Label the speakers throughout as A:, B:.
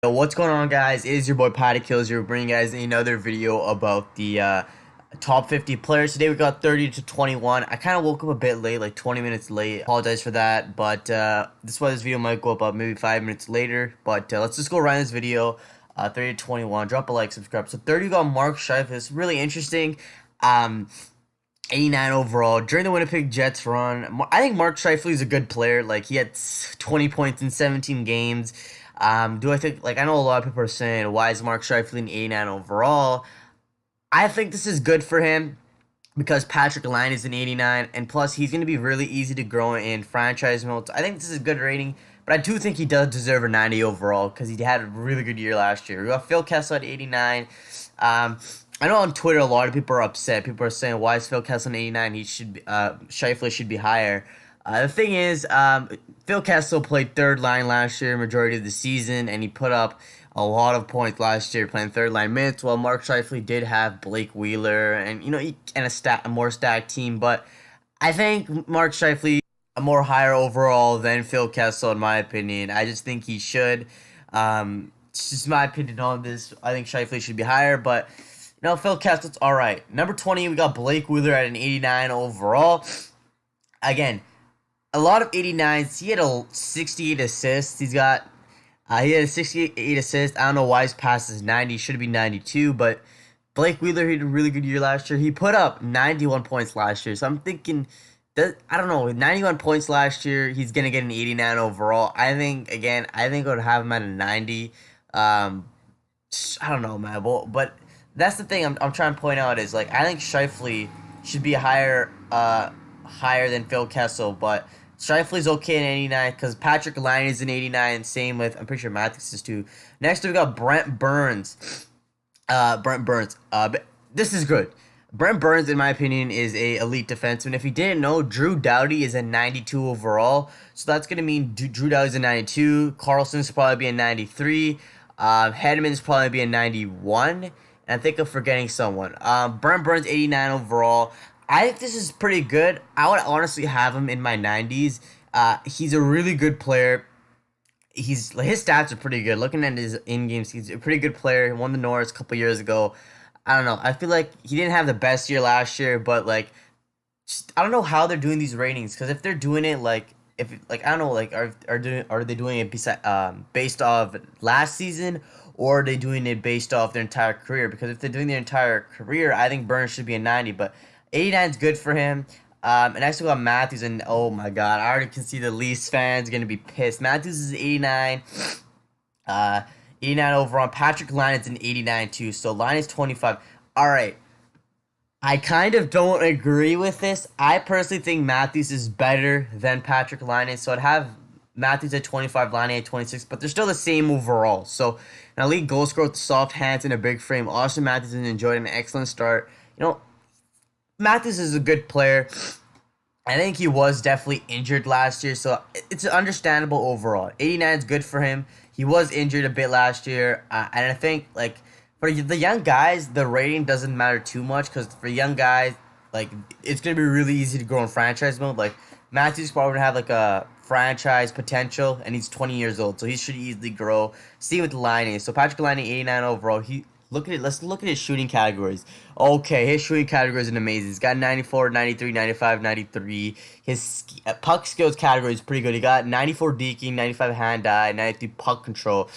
A: So what's going on, guys? It is your boy PaddaKillz here, bringing you guys another video about the top 50 players. Today we got 30 to 21. I kind of woke up a bit late, like 20 minutes late. Apologize for that, but this is why this video might go up maybe 5 minutes later. But let's just go around this video. 30 to 21. Drop a like, subscribe. So 30 got Mark Scheifele. It's really interesting. 89 overall during the Winnipeg Jets run. I think Mark Scheifele is a good player. Like, he had 20 points in 17 games. Do I think, like, I know a lot of people are saying, why is Mark Scheifele an 89 overall? I think this is good for him because Patrick Line is an 89, and plus he's going to be really easy to grow in franchise mode. So I think this is a good rating, but I do think he does deserve a 90 overall because he had a really good year last year. We got Phil Kessel at 89. I know on Twitter a lot of people are upset. People are saying, why is Phil Kessel an 89? Scheifele should be higher. The thing is, Phil Kessel played third line last year, majority of the season, and he put up a lot of points last year playing third line minutes. While Mark Scheifele did have Blake Wheeler and a more stacked team, but I think Mark Scheifele a more higher overall than Phil Kessel in my opinion. I just think he should. It's just my opinion on this. I think Scheifele should be higher, but Phil Kessel's all right. Number 20, we got Blake Wheeler at an 89 overall. Again, a lot of 89s. He had a 68 assists. He had a 68 assists. I don't know why his pass is 90. He should be 92. But Blake Wheeler, he had a really good year last year. He put up 91 points last year. So I'm thinking that, I don't know, with 91 points last year, he's gonna get an 89 overall. I think I would have him at a 90. I don't know, man. But that's the thing I'm trying to point out is, like, I think Scheifele should be higher than Phil Kessel, but Scheifele's okay in 89 because Patrick Line is in 89. Same with, I'm pretty sure Matthews is too. Next we got Brent Burns. This is good. Brent Burns, in my opinion, is a elite defenseman. If you didn't know, Drew Doughty is a 92 overall, so that's gonna mean Drew Doughty's a 92. Carlson's probably be a 93. Hedman's probably be a 91. And I think I'm forgetting someone. Brent Burns, 89 overall. I think this is pretty good. I would honestly have him in my 90s. He's a really good player. His stats are pretty good. Looking at his in-games, he's a pretty good player. He won the Norris a couple years ago. I don't know. I feel like he didn't have the best year last year, but, like, I don't know how they're doing these ratings. Because if they're doing it, like, I don't know, like, are they doing it based off last season, or are they doing it based off their entire career? Because if they're doing their entire career, I think Burns should be a 90, but 89 is good for him. And next we got Matthews, and oh my god, I already can see the Leafs fans gonna be pissed. Matthews is 89. 89 overall. Patrick Line is an 89 too, so Line is 25. Alright. I kind of don't agree with this. I personally think Matthews is better than Patrick Line, so I'd have Matthews at 25, Line at 26, but they're still the same overall. So, an elite goal scorer with soft hands and a big frame. Austin Matthews has enjoyed an excellent start. Matthews is a good player. I think he was definitely injured last year, so it's understandable overall. 89 is good for him. He was injured a bit last year, and I think, like, for the young guys, the rating doesn't matter too much, because for young guys, like, it's going to be really easy to grow in franchise mode. Like, Matthews probably going to have, like, a franchise potential, and he's 20 years old, so he should easily grow. See what the line is. So Patrick Line, 89 overall. Let's look at his shooting categories. Okay, his shooting categories are amazing. He's got 94, 93, 95, 93. His puck skills category is pretty good. He got 94 deking, 95 hand-eye, 93 puck control.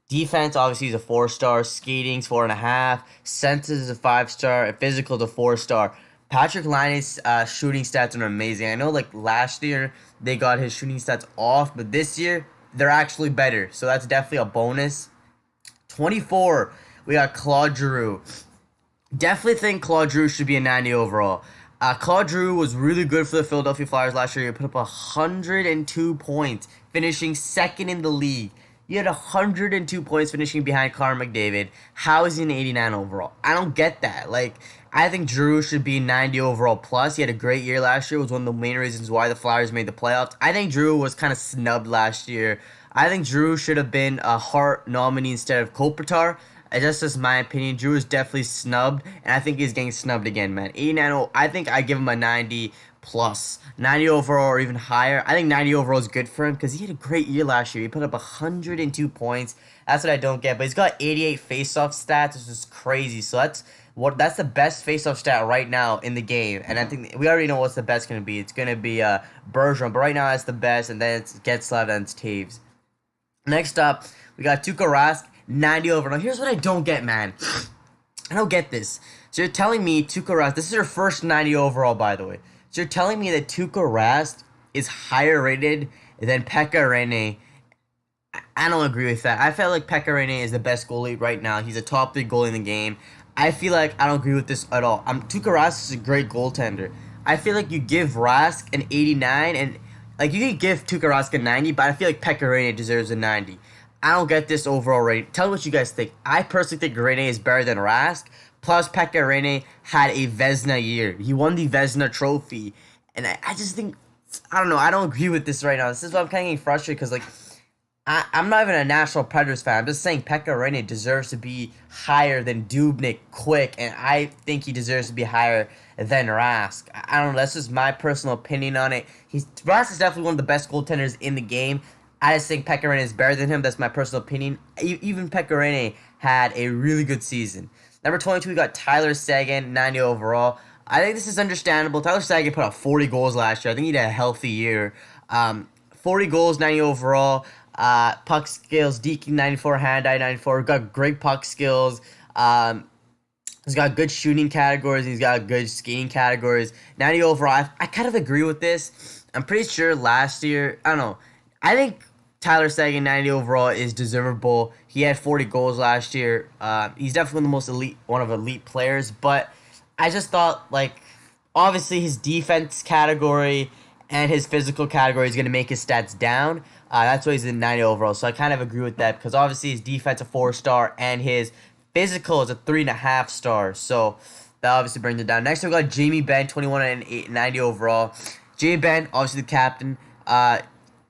A: Defense, obviously, he's a 4-star. Skating's 4.5. Senses is a 5-star. And physical is a 4-star. Patrick Laine's shooting stats are amazing. I know, like, last year they got his shooting stats off, but this year they're actually better. So that's definitely a bonus. 24. We got Claude Giroux. Definitely think Claude Giroux should be a 90 overall. Claude Giroux was really good for the Philadelphia Flyers last year. He put up 102 points, finishing second in the league. He had 102 points finishing behind Connor McDavid. How is he an 89 overall? I don't get that. Like, I think Giroux should be 90 overall plus. He had a great year last year. It was one of the main reasons why the Flyers made the playoffs. I think Giroux was kind of snubbed last year. I think Giroux should have been a Hart nominee instead of Kopitar. Just as my opinion, Drew is definitely snubbed, and I think he's getting snubbed again, man. 89, I think I give him a 90 plus. 90 overall or even higher. I think 90 overall is good for him because he had a great year last year. He put up 102 points, That's what I don't get. But he's got 88 face-off stats, which is crazy. So that's the best face-off stat right now in the game. And I think we already know what's the best going to be. It's going to be Bergeron. But right now that's the best. And then it's Getzlav and it's Taves. Next up, we got Tuukka Rask, 90 over. Now here's what I don't get, man. I don't get this. So you're telling me Tuukka Rask, this is her first 90 overall, by the way. So you're telling me that Tuukka Rask is higher rated than Pekka Rinne. I don't agree with that. I feel like Pekka Rinne is the best goalie right now. He's a top 3 goalie in the game. I feel like I don't agree with this at all. Tuukka Rask is a great goaltender. I feel like you give Rask an 89, and like you can give Tuukka Rask a 90, but I feel like Pekka Rinne deserves a 90. I don't get this overall rating. Tell me what you guys think. I personally think Rinne is better than Rask. Plus, Pekka Rinne had a Vezina year. He won the Vezina trophy. And I just think, I don't know, I don't agree with this right now. This is why I'm kind of getting frustrated because, like, I'm not even a Nashville Predators fan. I'm just saying Pekka Rinne deserves to be higher than Dubnyk, Quick, and I think he deserves to be higher than Rask. I don't know, that's just my personal opinion on it. Rask is definitely one of the best goaltenders in the game. I just think Pekka Rinne is better than him. That's my personal opinion. Even Pekka Rinne had a really good season. Number 22, we got Tyler Seguin, 90 overall. I think this is understandable. Tyler Seguin put up 40 goals last year. I think he had a healthy year. 40 goals, 90 overall. Puck skills, Deakin, 94, Hand-Eye, 94. He's got great puck skills. He's got good shooting categories. He's got good skating categories. 90 overall. I kind of agree with this. I'm pretty sure last year, I don't know. I think Tyler Seguin, 90 overall, is deservable. He had 40 goals last year. He's definitely the most elite, one of elite players. But I just thought, like, obviously his defense category and his physical category is going to make his stats down. That's why he's in 90 overall. So I kind of agree with that because obviously his defense a 4-star and his physical is a 3.5 star. So that obviously brings it down. Next we got Jamie Benn, 21 and 90 overall. Jamie Benn, obviously the captain.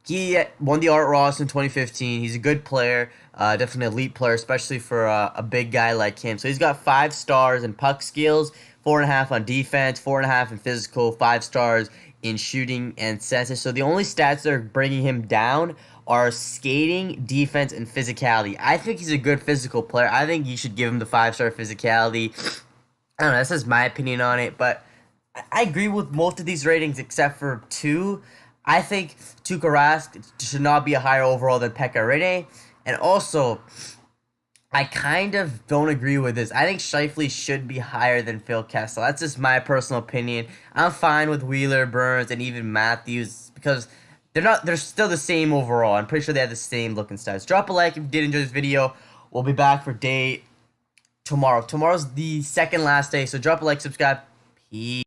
A: He won the Art Ross in 2015. He's a good player, definitely an elite player, especially for a big guy like him. So he's got 5 stars in puck skills, 4.5 on defense, 4.5 in physical, 5 stars in shooting and senses. So the only stats that are bringing him down are skating, defense, and physicality. I think he's a good physical player. I think you should give him the 5-star physicality. I don't know, that's just my opinion on it, but I agree with most of these ratings except for 2. I think Tuukka Rask should not be a higher overall than Pekka Rinne. And also, I kind of don't agree with this. I think Scheifele should be higher than Phil Kessel. That's just my personal opinion. I'm fine with Wheeler, Burns, and even Matthews because they're still the same overall. I'm pretty sure they have the same looking stats. Drop a like if you did enjoy this video. We'll be back for day tomorrow. Tomorrow's the second last day, so drop a like, subscribe. Peace.